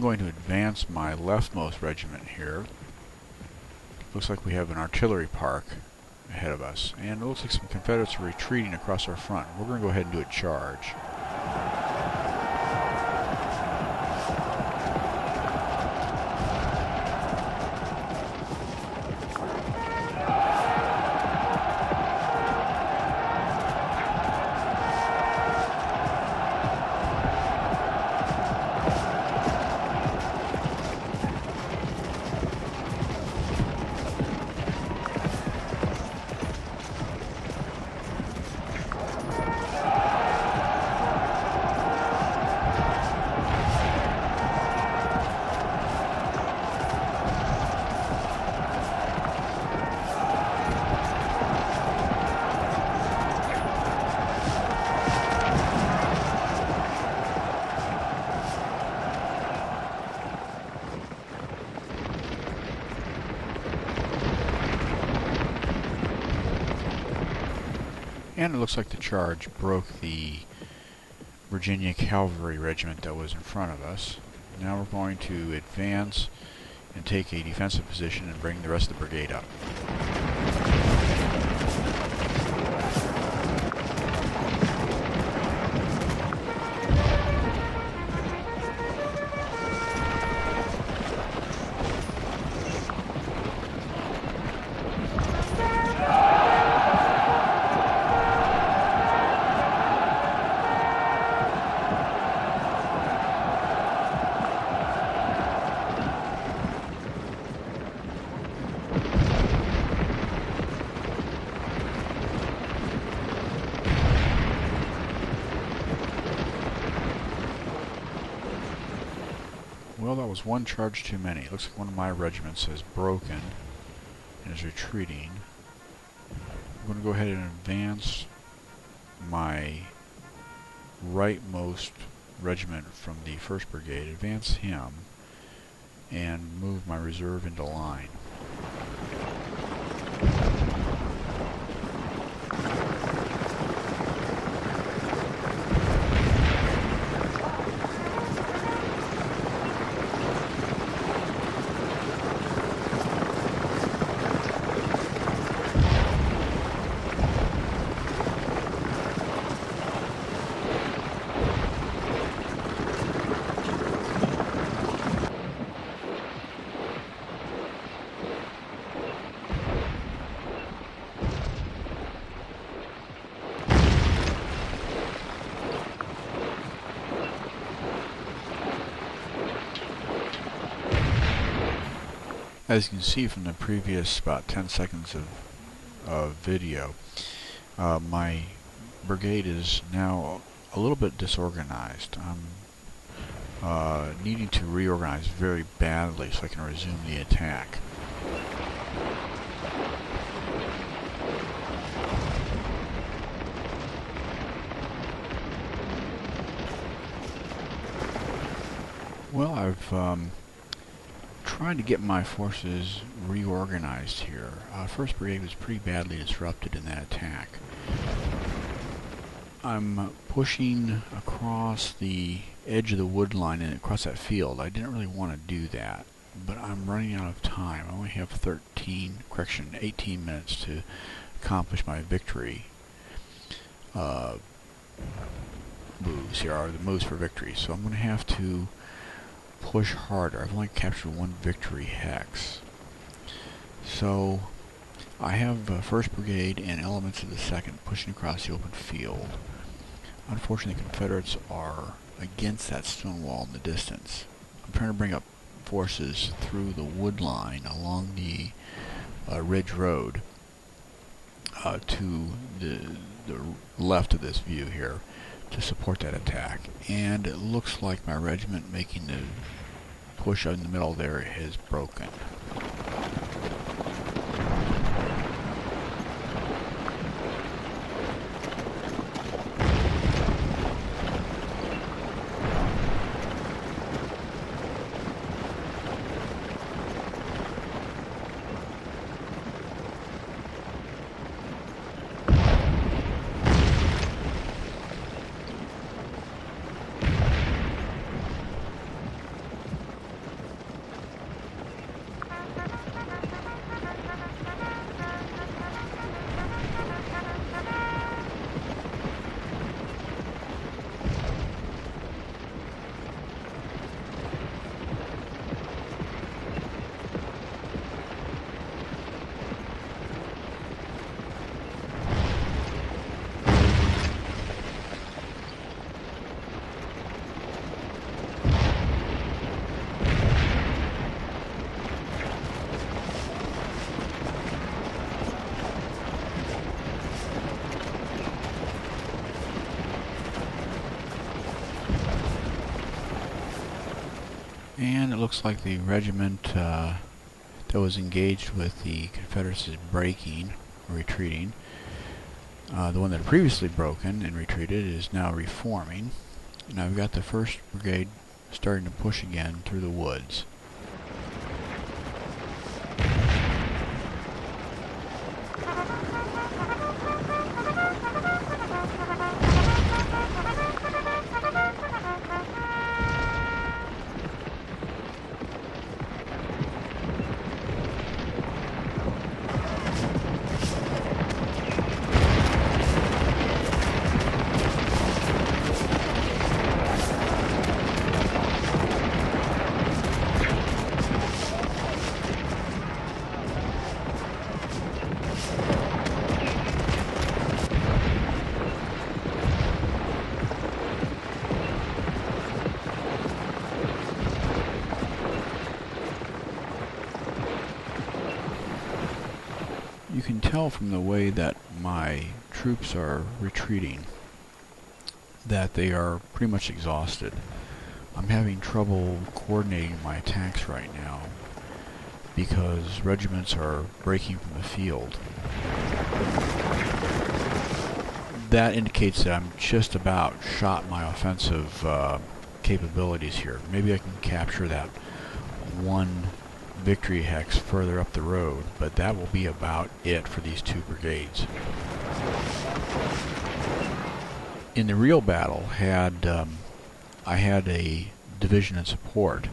going to advance my leftmost regiment here. Looks like we have an artillery park ahead of us, and it looks like some Confederates are retreating across our front. We're going to go ahead and do a charge. And it looks like the charge broke the Virginia Cavalry Regiment that was in front of us. Now we're going to advance and take a defensive position and bring the rest of the brigade up. Well, that was one charge too many. It looks like one of my regiments has broken and is retreating. I'm going to go ahead and advance my rightmost regiment from the 1st Brigade, advance him, and move my reserve into line. As you can see from the previous about 10 seconds of video, my brigade is now a little bit disorganized. I'm needing to reorganize very badly so I can resume the attack. Well, I've trying to get my forces reorganized here. 1st Brigade was pretty badly disrupted in that attack. I'm pushing across the edge of the wood line and across that field. I didn't really want to do that, but I'm running out of time. I only have 18 minutes to accomplish my victory moves here, are the moves for victory. So I'm going to have to push harder. I've only captured one victory hex. So I have 1st Brigade and elements of the 2nd pushing across the open field. Unfortunately, the Confederates are against that stone wall in the distance. I'm trying to bring up forces through the wood line along the Ridge Road to the left of this view here to support that attack. And it looks like my regiment making the push in the middle there has broken. And it looks like the regiment that was engaged with the Confederates is breaking, or retreating. The one that had previously broken and retreated is now reforming. And I've got the 1st Brigade starting to push again through the woods. You can tell from the way that my troops are retreating that they are pretty much exhausted. I'm having trouble coordinating my attacks right now because regiments are breaking from the field. That indicates that I'm just about shot my offensive capabilities here. Maybe I can capture that one victory hex further up the road, but that will be about it for these 2 brigades. In the real battle, had I had a division in support,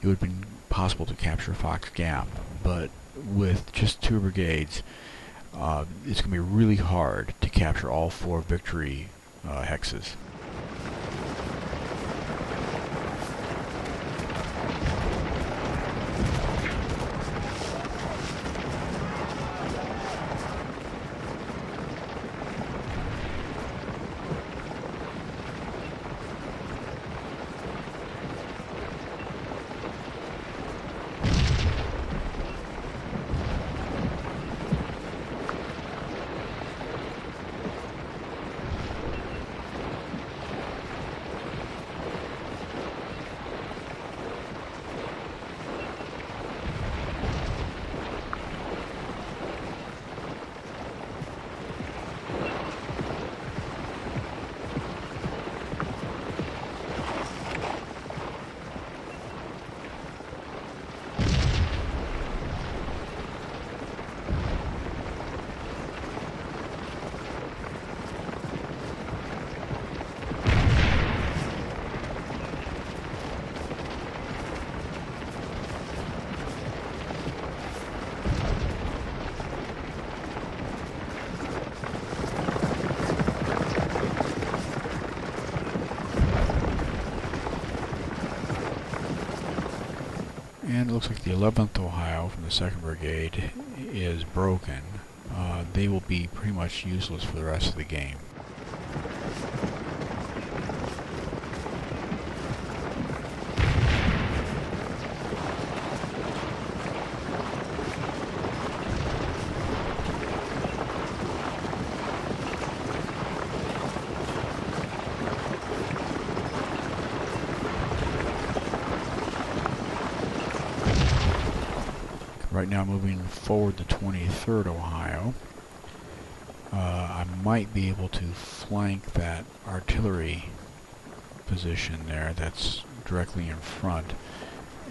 it would have been possible to capture Fox Gap, but with just 2 brigades, it's going to be really hard to capture all 4 victory hexes. And it looks like the 11th Ohio from the 2nd Brigade is broken. They will be pretty much useless for the rest of the game. Right now moving forward to 23rd Ohio. I might be able to flank that artillery position there that's directly in front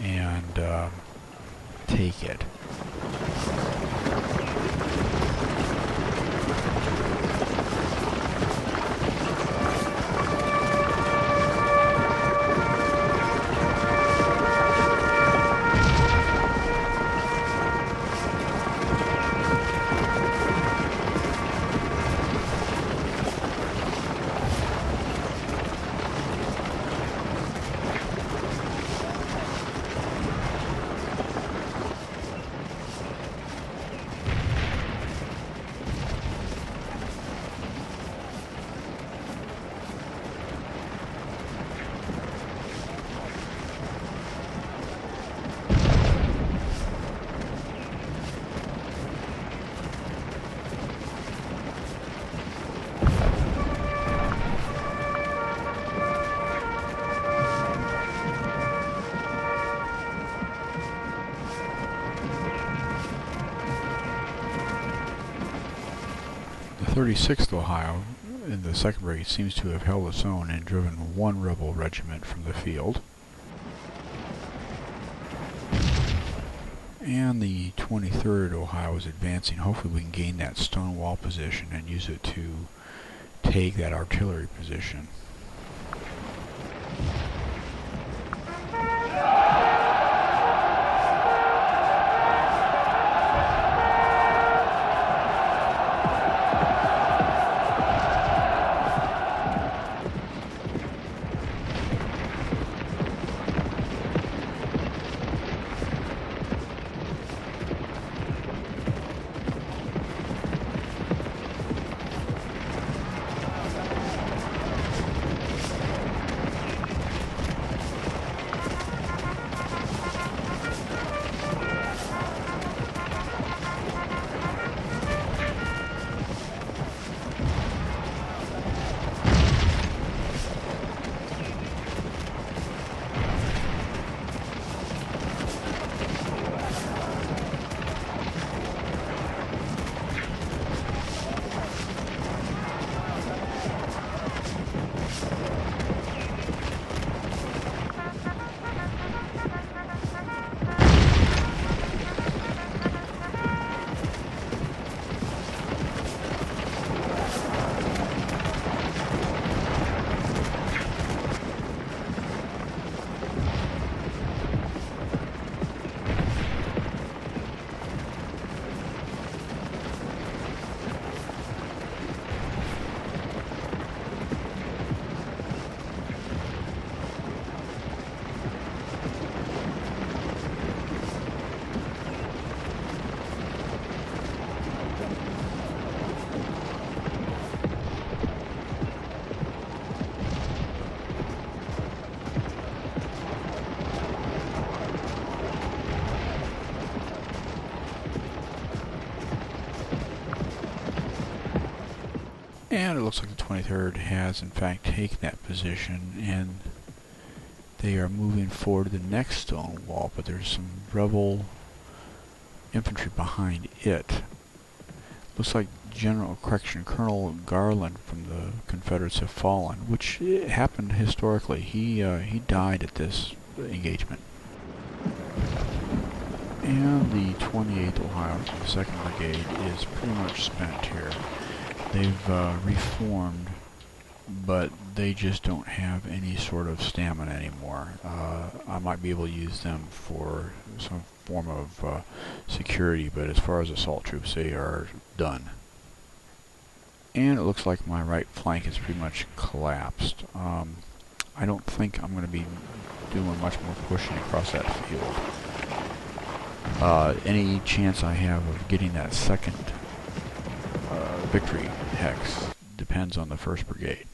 and take it. 36th Ohio in the 2nd Brigade seems to have held its own and driven one rebel regiment from the field. And the 23rd Ohio is advancing. Hopefully we can gain that stone wall position and use it to take that artillery position. And it looks like the 23rd has in fact taken that position, and they are moving forward to the next stone wall, but there's some rebel infantry behind it. Looks like Colonel Garland from the Confederates have fallen, which happened historically. He died at this engagement. And the 28th Ohio, the 2nd Brigade, is pretty much spent here. They've reformed, but they just don't have any sort of stamina anymore. I might be able to use them for some form of security, but as far as assault troops, they are done. And it looks like my right flank is pretty much collapsed. I don't think I'm going to be doing much more pushing across that field. Any chance I have of getting that second victory hex depends on the 1st Brigade.